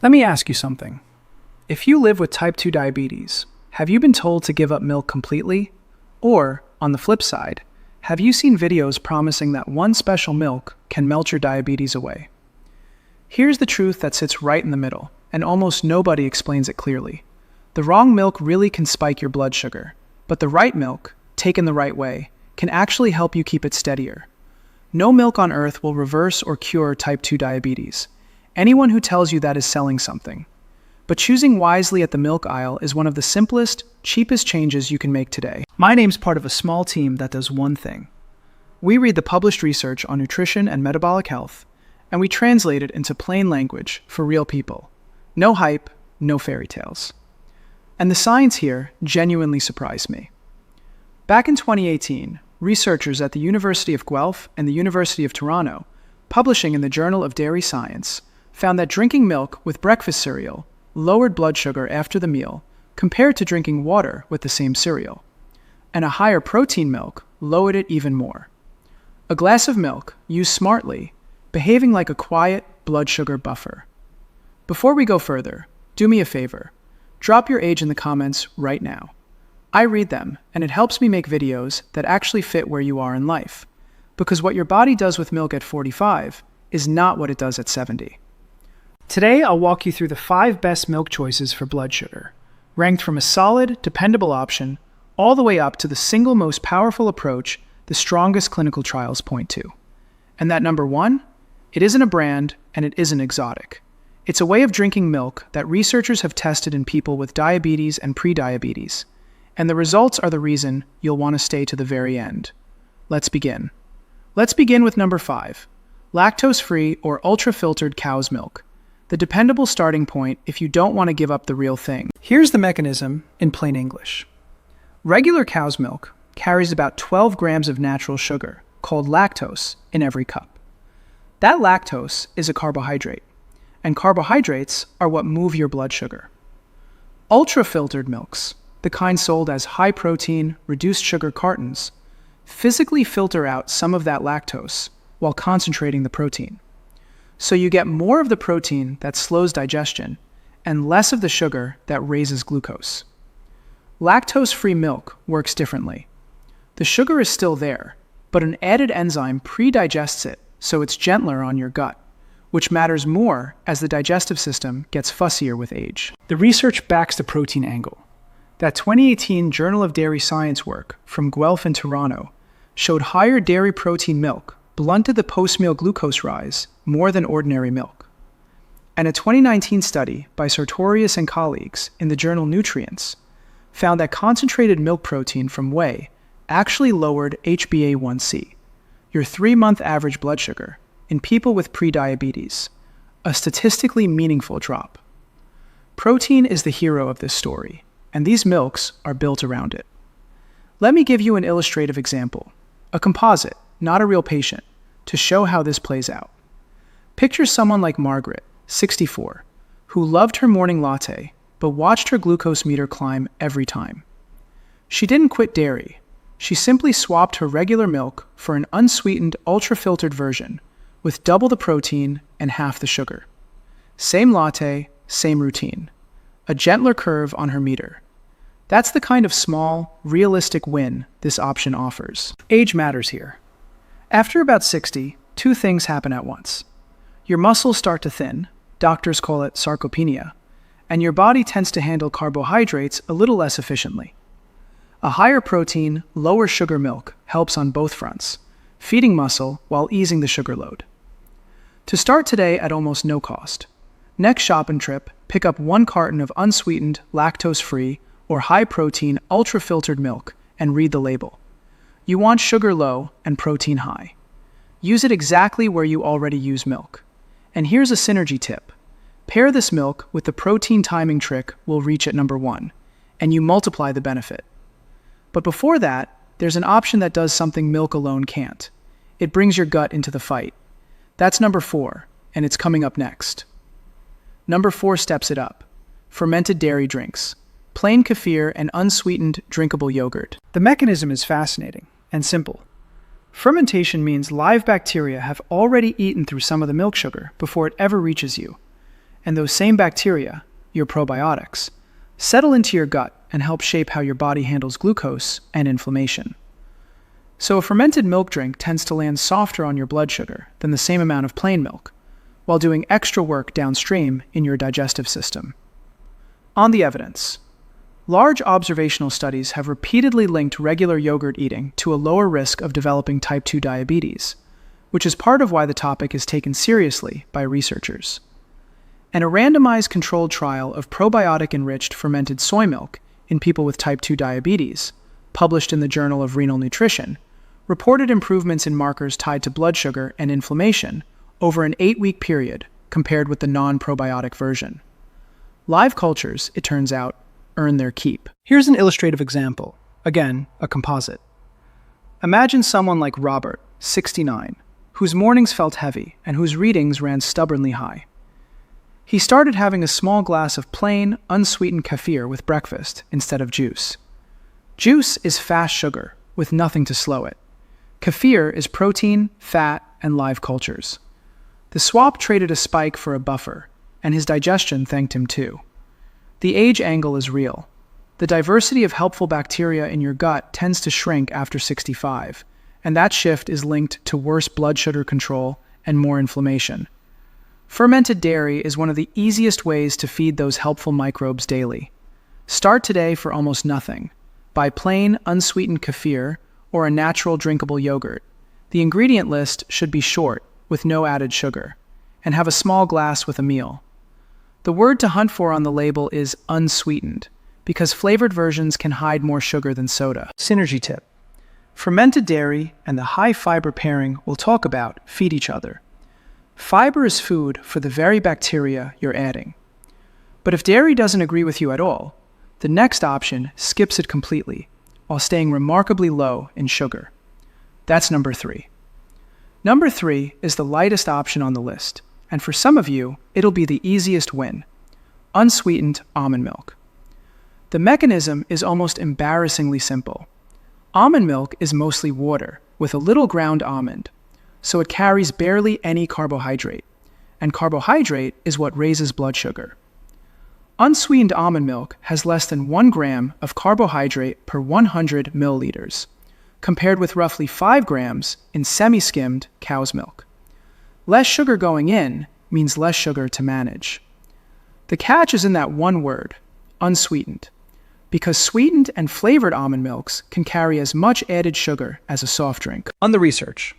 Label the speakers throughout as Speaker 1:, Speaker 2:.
Speaker 1: Let me ask you something. If you live with type 2 diabetes, have you been told to give up milk completely? Or, on the flip side, have you seen videos promising that one special milk can melt your diabetes away? Here's the truth that sits right in the middle, and almost nobody explains it clearly. The wrong milk really can spike your blood sugar, but the right milk, taken the right way, can actually help you keep it steadier. No milk on earth will reverse or cure type 2 diabetes. Anyone who tells you that is selling something. But choosing wisely at the milk aisle is one of the simplest, cheapest changes you can make today. My name's part of a small team that does one thing. We read the published research on nutrition and metabolic health, and we translate it into plain language for real people. No hype, no fairy tales. And the science here genuinely surprised me. Back in 2018, researchers at the University of Guelph and the University of Toronto, publishing in the Journal of Dairy Science, found that drinking milk with breakfast cereal lowered blood sugar after the meal compared to drinking water with the same cereal. And a higher protein milk lowered it even more. A glass of milk, used smartly, behaving like a quiet blood sugar buffer. Before we go further, do me a favor. Drop your age in the comments right now. I read them, and it helps me make videos that actually fit where you are in life. Because what your body does with milk at 45 is not what it does at 70. Today, I'll walk you through the 5 best milk choices for blood sugar, ranked from a solid, dependable option all the way up to the single most powerful approach the strongest clinical trials point to. And that number 1? It isn't a brand, and it isn't exotic. It's a way of drinking milk that researchers have tested in people with diabetes and prediabetes, and the results are the reason you'll want to stay to the very end. Let's begin. Let's begin with number 5, lactose-free or ultra-filtered cow's milk. The dependable starting point if you don't want to give up the real thing. Here's the mechanism in plain English. Regular cow's milk carries about 12 grams of natural sugar, called lactose, in every cup. That lactose is a carbohydrate, and carbohydrates are what move your blood sugar. Ultra-filtered milks, the kind sold as high-protein, reduced-sugar cartons, physically filter out some of that lactose while concentrating the protein. So you get more of the protein that slows digestion and less of the sugar that raises glucose. Lactose-free milk works differently. The sugar is still there, but an added enzyme pre-digests it so it's gentler on your gut, which matters more as the digestive system gets fussier with age. The research backs the protein angle. That 2018 Journal of Dairy Science work from Guelph and Toronto showed higher dairy protein milk blunted the post-meal glucose rise more than ordinary milk. And a 2019 study by Sartorius and colleagues in the journal Nutrients found that concentrated milk protein from whey actually lowered HbA1c, your 3-month average blood sugar, in people with prediabetes, a statistically meaningful drop. Protein is the hero of this story, and these milks are built around it. Let me give you an illustrative example, a composite, not a real patient, to show how this plays out. Picture someone like Margaret, 64, who loved her morning latte, but watched her glucose meter climb every time. She didn't quit dairy. She simply swapped her regular milk for an unsweetened, ultra-filtered version with double the protein and half the sugar. Same latte, same routine. A gentler curve on her meter. That's the kind of small, realistic win this option offers. Age matters here. After about 60, 2 things happen at once. Your muscles start to thin, doctors call it sarcopenia, and your body tends to handle carbohydrates a little less efficiently. A higher protein, lower sugar milk helps on both fronts, feeding muscle while easing the sugar load. To start today at almost no cost, next shopping trip, pick up 1 carton of unsweetened, lactose-free, or high-protein, ultra-filtered milk and read the label. You want sugar low and protein high. Use it exactly where you already use milk. And here's a synergy tip. Pair this milk with the protein timing trick we'll reach at number 1, and you multiply the benefit. But before that, there's an option that does something milk alone can't. It brings your gut into the fight. That's number 4, and it's coming up next. Number 4 steps it up. Fermented dairy drinks. Plain kefir and unsweetened drinkable yogurt. The mechanism is fascinating and simple. Fermentation means live bacteria have already eaten through some of the milk sugar before it ever reaches you. And those same bacteria, your probiotics, settle into your gut and help shape how your body handles glucose and inflammation. So a fermented milk drink tends to land softer on your blood sugar than the same amount of plain milk, while doing extra work downstream in your digestive system. On the evidence. Large observational studies have repeatedly linked regular yogurt eating to a lower risk of developing type 2 diabetes, which is part of why the topic is taken seriously by researchers. And a randomized controlled trial of probiotic-enriched fermented soy milk in people with type 2 diabetes, published in the Journal of Renal Nutrition, reported improvements in markers tied to blood sugar and inflammation over an 8-week period compared with the non-probiotic version. Live cultures, it turns out, earn their keep. Here's an illustrative example. Again, a composite. Imagine someone like Robert, 69, whose mornings felt heavy and whose readings ran stubbornly high. He started having a small glass of plain, unsweetened kefir with breakfast instead of juice. Juice is fast sugar, with nothing to slow it. Kefir is protein, fat, and live cultures. The swap traded a spike for a buffer, and his digestion thanked him too. The age angle is real. The diversity of helpful bacteria in your gut tends to shrink after 65, and that shift is linked to worse blood sugar control and more inflammation. Fermented dairy is one of the easiest ways to feed those helpful microbes daily. Start today for almost nothing. Buy plain, unsweetened kefir or a natural drinkable yogurt. The ingredient list should be short, with no added sugar, and have a small glass with a meal. The word to hunt for on the label is unsweetened, because flavored versions can hide more sugar than soda. Synergy tip. Fermented dairy and the high-fiber pairing we'll talk about feed each other. Fiber is food for the very bacteria you're adding. But if dairy doesn't agree with you at all, the next option skips it completely, while staying remarkably low in sugar. That's number 3. Number 3 is the lightest option on the list, and for some of you, it'll be the easiest win. Unsweetened almond milk. The mechanism is almost embarrassingly simple. Almond milk is mostly water, with a little ground almond, so it carries barely any carbohydrate, and carbohydrate is what raises blood sugar. Unsweetened almond milk has less than 1 gram of carbohydrate per 100 milliliters, compared with roughly 5 grams in semi-skimmed cow's milk. Less sugar going in means less sugar to manage. The catch is in that one word, unsweetened, because sweetened and flavored almond milks can carry as much added sugar as a soft drink. On the research,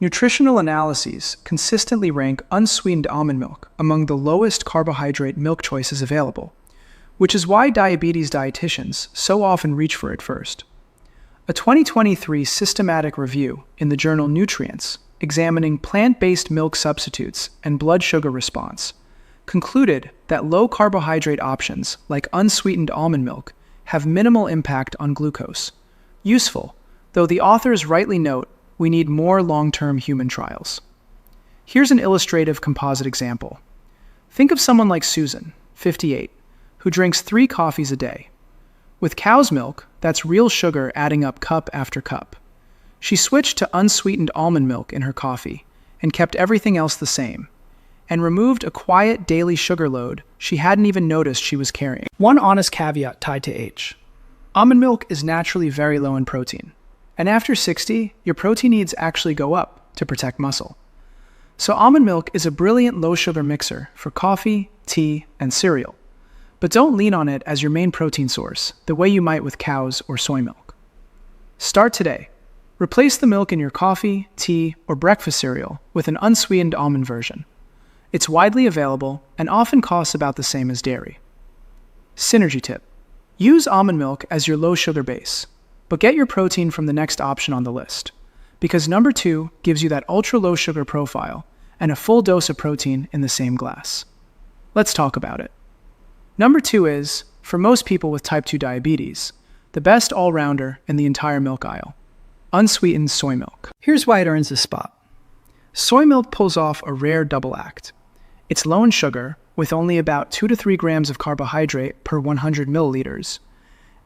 Speaker 1: nutritional analyses consistently rank unsweetened almond milk among the lowest carbohydrate milk choices available, which is why diabetes dietitians so often reach for it first. A 2023 systematic review in the journal Nutrients, examining plant-based milk substitutes and blood sugar response, concluded that low-carbohydrate options like unsweetened almond milk have minimal impact on glucose. Useful, though the authors rightly note we need more long-term human trials. Here's an illustrative composite example. Think of someone like Susan, 58, who drinks 3 coffees a day. With cow's milk, that's real sugar adding up cup after cup. She switched to unsweetened almond milk in her coffee and kept everything else the same, and removed a quiet daily sugar load she hadn't even noticed she was carrying. One honest caveat tied to age. Almond milk is naturally very low in protein, and after 60, your protein needs actually go up to protect muscle. So almond milk is a brilliant low-sugar mixer for coffee, tea, and cereal. But don't lean on it as your main protein source, the way you might with cow's or soy milk. Start today. Replace the milk in your coffee, tea, or breakfast cereal with an unsweetened almond version. It's widely available and often costs about the same as dairy. Synergy tip. Use almond milk as your low-sugar base, but get your protein from the next option on the list, because number 2 gives you that ultra-low sugar profile and a full dose of protein in the same glass. Let's talk about it. Number 2 is, for most people with type 2 diabetes, the best all-rounder in the entire milk aisle. Unsweetened soy milk. Here's why it earns this spot. Soy milk pulls off a rare double act. It's low in sugar, with only about 2 to 3 grams of carbohydrate per 100 milliliters,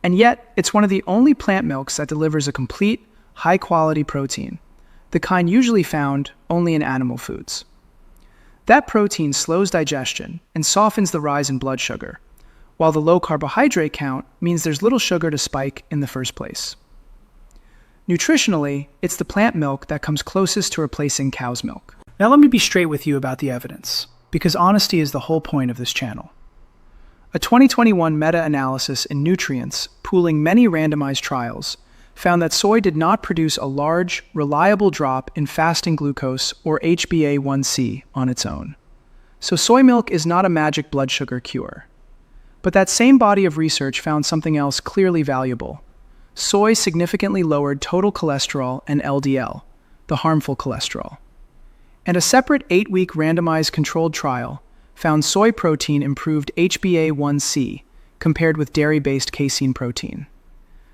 Speaker 1: and yet it's one of the only plant milks that delivers a complete, high-quality protein, the kind usually found only in animal foods. That protein slows digestion and softens the rise in blood sugar, while the low carbohydrate count means there's little sugar to spike in the first place. Nutritionally, it's the plant milk that comes closest to replacing cow's milk. Now let me be straight with you about the evidence, because honesty is the whole point of this channel. A 2021 meta-analysis in Nutrients, pooling many randomized trials, found that soy did not produce a large, reliable drop in fasting glucose or HbA1c on its own. So soy milk is not a magic blood sugar cure. But that same body of research found something else clearly valuable. Soy significantly lowered total cholesterol and LDL, the harmful cholesterol. And a separate 8-week randomized controlled trial found soy protein improved HbA1c compared with dairy-based casein protein.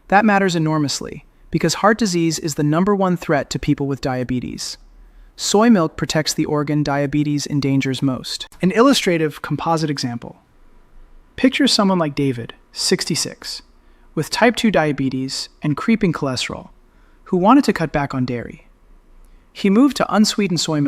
Speaker 1: That matters enormously, because heart disease is the #1 threat to people with diabetes. Soy milk protects the organ diabetes endangers most. An illustrative composite example. Picture someone like David, 66, with type 2 diabetes and creeping cholesterol, who wanted to cut back on dairy. He moved to unsweetened soy milk